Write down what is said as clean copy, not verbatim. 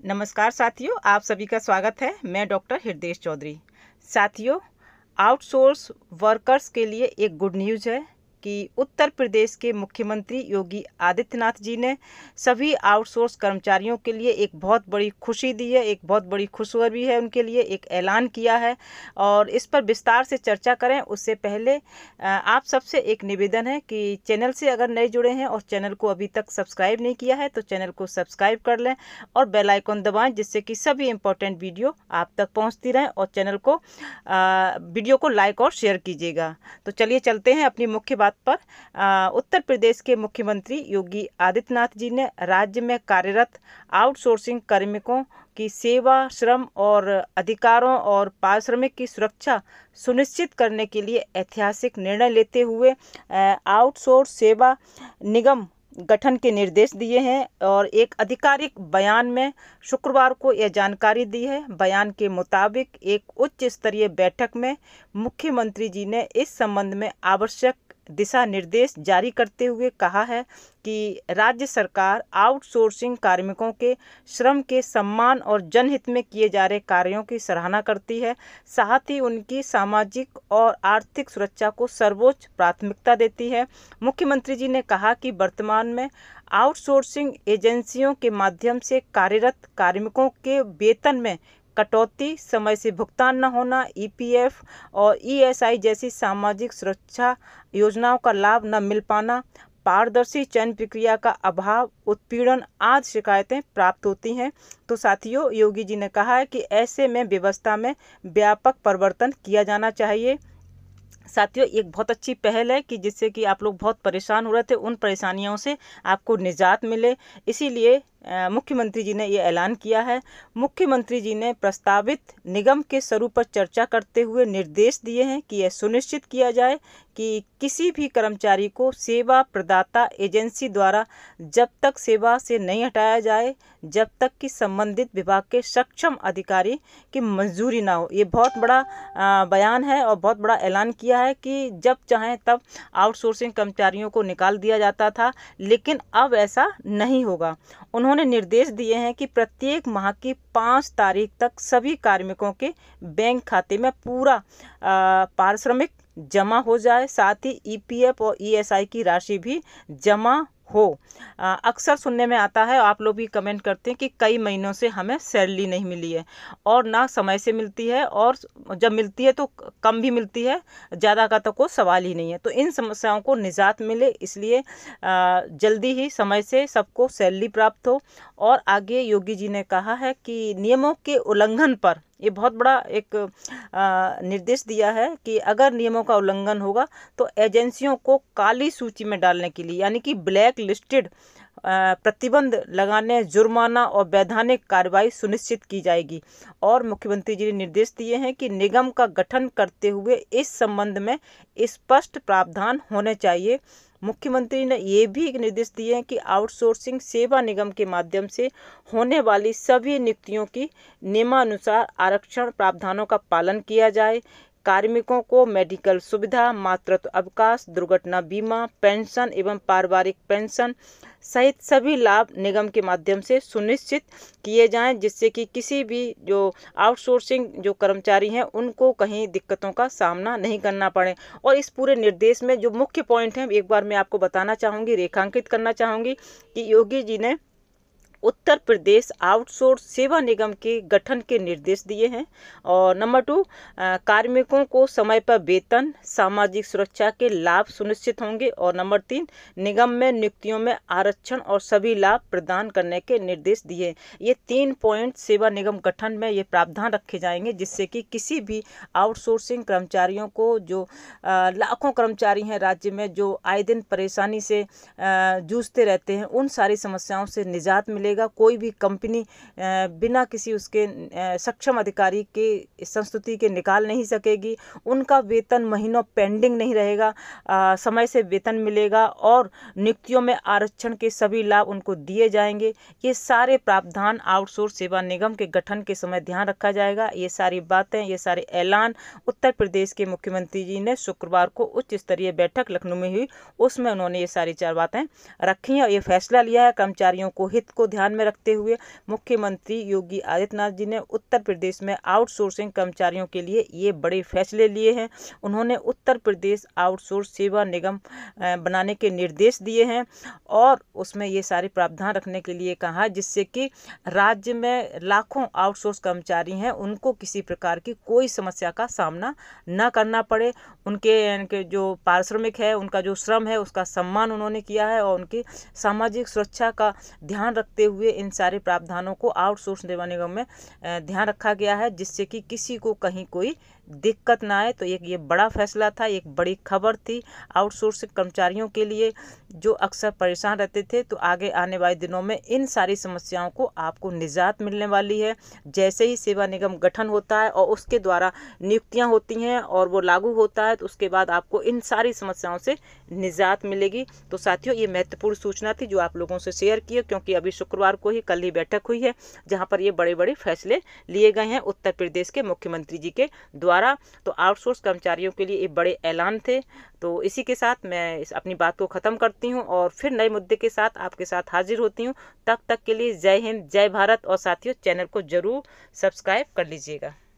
नमस्कार साथियों, आप सभी का स्वागत है। मैं डॉक्टर हृदेश चौधरी। साथियों, आउटसोर्स वर्कर्स के लिए एक गुड न्यूज़ है कि उत्तर प्रदेश के मुख्यमंत्री योगी आदित्यनाथ जी ने सभी आउटसोर्स कर्मचारियों के लिए एक बहुत बड़ी खुशी दी है, एक बहुत बड़ी खुशखबरी है। उनके लिए एक ऐलान किया है और इस पर विस्तार से चर्चा करें उससे पहले आप सबसे एक निवेदन है कि चैनल से अगर नए जुड़े हैं और चैनल को अभी तक सब्सक्राइब नहीं किया है तो चैनल को सब्सक्राइब कर लें और बेल आइकन दबाएं, जिससे कि सभी इम्पोर्टेंट वीडियो आप तक पहुंचती रहें। और चैनल को वीडियो को लाइक और शेयर कीजिएगा। तो चलिए चलते हैं अपनी मुख्य बात पर। उत्तर प्रदेश के मुख्यमंत्री योगी आदित्यनाथ जी ने राज्य में कार्यरत आउटसोर्सिंग कार्मिकों की सेवा, श्रम और अधिकारों और पारिश्रमिक की सुरक्षा सुनिश्चित करने के लिए ऐतिहासिक निर्णय लेते हुए आउटसोर्स सेवा निगम गठन के निर्देश दिए हैं और एक आधिकारिक बयान में शुक्रवार को यह जानकारी दी है। बयान के मुताबिक एक उच्च स्तरीय बैठक में मुख्यमंत्री जी ने इस संबंध में आवश्यक दिशा निर्देश जारी करते हुए कहा है कि राज्य सरकार आउटसोर्सिंग कार्मिकों के श्रम के सम्मान और जनहित में किए जा रहे कार्यों की सराहना करती है, साथ ही उनकी सामाजिक और आर्थिक सुरक्षा को सर्वोच्च प्राथमिकता देती है। मुख्यमंत्री जी ने कहा कि वर्तमान में आउटसोर्सिंग एजेंसियों के माध्यम से कार्यरत कार्मिकों के वेतन में कटौती, समय से भुगतान न होना, ईपीएफ और ईएसआई जैसी सामाजिक सुरक्षा योजनाओं का लाभ न मिल पाना, पारदर्शी चयन प्रक्रिया का अभाव, उत्पीड़न आदि शिकायतें प्राप्त होती हैं। तो साथियों, योगी जी ने कहा है कि ऐसे में व्यवस्था में व्यापक परिवर्तन किया जाना चाहिए। साथियों, एक बहुत अच्छी पहल है कि जिससे कि आप लोग बहुत परेशान हो रहे थे, उन परेशानियों से आपको निजात मिले। इसीलिए मुख्यमंत्री जी ने ये ऐलान किया है। मुख्यमंत्री जी ने प्रस्तावित निगम के स्वरूप पर चर्चा करते हुए निर्देश दिए हैं कि यह सुनिश्चित किया जाए कि किसी भी कर्मचारी को सेवा प्रदाता एजेंसी द्वारा जब तक सेवा से नहीं हटाया जाए, जब तक कि संबंधित विभाग के सक्षम अधिकारी की मंजूरी ना हो। ये बहुत बड़ा बयान है और बहुत बड़ा ऐलान किया है कि जब चाहें तब आउटसोर्सिंग कर्मचारियों को निकाल दिया जाता था, लेकिन अब ऐसा नहीं होगा। उन्होंने निर्देश दिए हैं कि प्रत्येक माह की 5 तारीख तक सभी कार्मिकों के बैंक खाते में पूरा पारिश्रमिक जमा हो जाए, साथ ही ईपीएफ और ईएसआई की राशि भी जमा हो। अक्सर सुनने में आता है, आप लोग भी कमेंट करते हैं कि कई महीनों से हमें सैलरी नहीं मिली है और ना समय से मिलती है, और जब मिलती है तो कम भी मिलती है, ज़्यादा का तो कोई सवाल ही नहीं है। तो इन समस्याओं को निजात मिले, इसलिए जल्दी ही समय से सबको सैलरी प्राप्त हो। और आगे योगी जी ने कहा है कि नियमों के उल्लंघन पर, ये बहुत बड़ा एक निर्देश दिया है कि अगर नियमों का उल्लंघन होगा तो एजेंसियों को काली सूची में डालने के लिए, यानी कि ब्लैक लिस्टेड, प्रतिबंध लगाने, जुर्माना और वैधानिक कार्रवाई सुनिश्चित की जाएगी। और मुख्यमंत्री जी ने निर्देश दिए हैं कि निगम का गठन करते हुए इस संबंध में स्पष्ट प्रावधान होने चाहिए। मुख्यमंत्री ने ये भी एक निर्देश दिए हैं कि आउटसोर्सिंग सेवा निगम के माध्यम से होने वाली सभी नियुक्तियों की नियमानुसार आरक्षण प्रावधानों का पालन किया जाए। कार्मिकों को मेडिकल सुविधा, मातृत्व अवकाश, दुर्घटना बीमा, पेंशन एवं पारिवारिक पेंशन सहित सभी लाभ निगम के माध्यम से सुनिश्चित किए जाएं, जिससे कि किसी भी जो आउटसोर्सिंग जो कर्मचारी हैं उनको कहीं दिक्कतों का सामना नहीं करना पड़े। और इस पूरे निर्देश में जो मुख्य पॉइंट हैं, एक बार मैं आपको बताना चाहूँगी, रेखांकित करना चाहूँगी कि योगी जी ने उत्तर प्रदेश आउटसोर्स सेवा निगम के गठन के निर्देश दिए हैं। और नंबर 2, कार्मिकों को समय पर वेतन, सामाजिक सुरक्षा के लाभ सुनिश्चित होंगे। और नंबर 3, निगम में नियुक्तियों में आरक्षण और सभी लाभ प्रदान करने के निर्देश दिए। ये 3 पॉइंट सेवा निगम गठन में ये प्रावधान रखे जाएंगे, जिससे कि किसी भी आउटसोर्सिंग कर्मचारियों को, जो लाखों कर्मचारी हैं राज्य में जो आए दिन परेशानी से जूझते रहते हैं, उन सारी समस्याओं से निजात मिलेगा। कोई भी कंपनी बिना किसी उसके सक्षम अधिकारी के संस्तुति के निकाल नहीं सकेगी। उनका वेतन महीनों पेंडिंग नहीं रहेगा, समय से वेतन मिलेगा और नियुक्तियों में आरक्षण के सभी लाभ उनको दिए जाएंगे। ये सारे प्रावधान आउटसोर्स सेवा निगम के गठन के समय ध्यान रखा जाएगा। ये सारी बातें, ये सारे ऐलान उत्तर प्रदेश के मुख्यमंत्री जी ने शुक्रवार को उच्च स्तरीय बैठक लखनऊ में हुई, उसमें उन्होंने ये सारी 4 बातें रखी हैं और ये फैसला लिया है। कर्मचारियों को हित को ध्यान ध्यान में रखते हुए मुख्यमंत्री योगी आदित्यनाथ जी ने उत्तर प्रदेश में आउटसोर्सिंग कर्मचारियों के लिए ये बड़े फैसले लिए हैं। उन्होंने उत्तर प्रदेश आउटसोर्स सेवा निगम बनाने के निर्देश दिए हैं और उसमें ये सारे प्रावधान रखने के लिए कहा, जिससे कि राज्य में लाखों आउटसोर्स कर्मचारी हैं, उनको किसी प्रकार की कोई समस्या का सामना न करना पड़े। उनके जो पारिश्रमिक है, उनका जो श्रम है, उसका सम्मान उन्होंने किया है और उनकी सामाजिक सुरक्षा का ध्यान रखते हुए इन सारे प्रावधानों को आउटसोर्स सेवा निगम में ध्यान रखा गया है, जिससे कि किसी को कहीं कोई दिक्कत ना आए। तो ये बड़ा फैसला था, एक बड़ी खबर थी आउटसोर्स कर्मचारियों के लिए जो अक्सर परेशान रहते थे। तो आगे आने वाले दिनों में इन सारी समस्याओं को आपको निजात मिलने वाली है। जैसे ही सेवा निगम गठन होता है और उसके द्वारा नियुक्तियां होती हैं और वो लागू होता है, तो उसके बाद आपको इन सारी समस्याओं से निजात मिलेगी। तो साथियों, ये महत्वपूर्ण सूचना थी जो आप लोगों से शेयर की है, क्योंकि अभी शुक्रवार को ही कल ही बैठक हुई है जहाँ पर ये बड़े बड़े फैसले लिए गए हैं उत्तर प्रदेश के मुख्यमंत्री जी के द्वारा। तो आउटसोर्स कर्मचारियों के लिए ये बड़े ऐलान थे। तो इसी के साथ मैं अपनी बात को ख़त्म करती हूँ और फिर नए मुद्दे के साथ आपके साथ हाजिर होती हूँ। तब तक के लिए जय हिंद, जय भारत। और साथियों, चैनल को ज़रूर सब्सक्राइब कर लीजिएगा।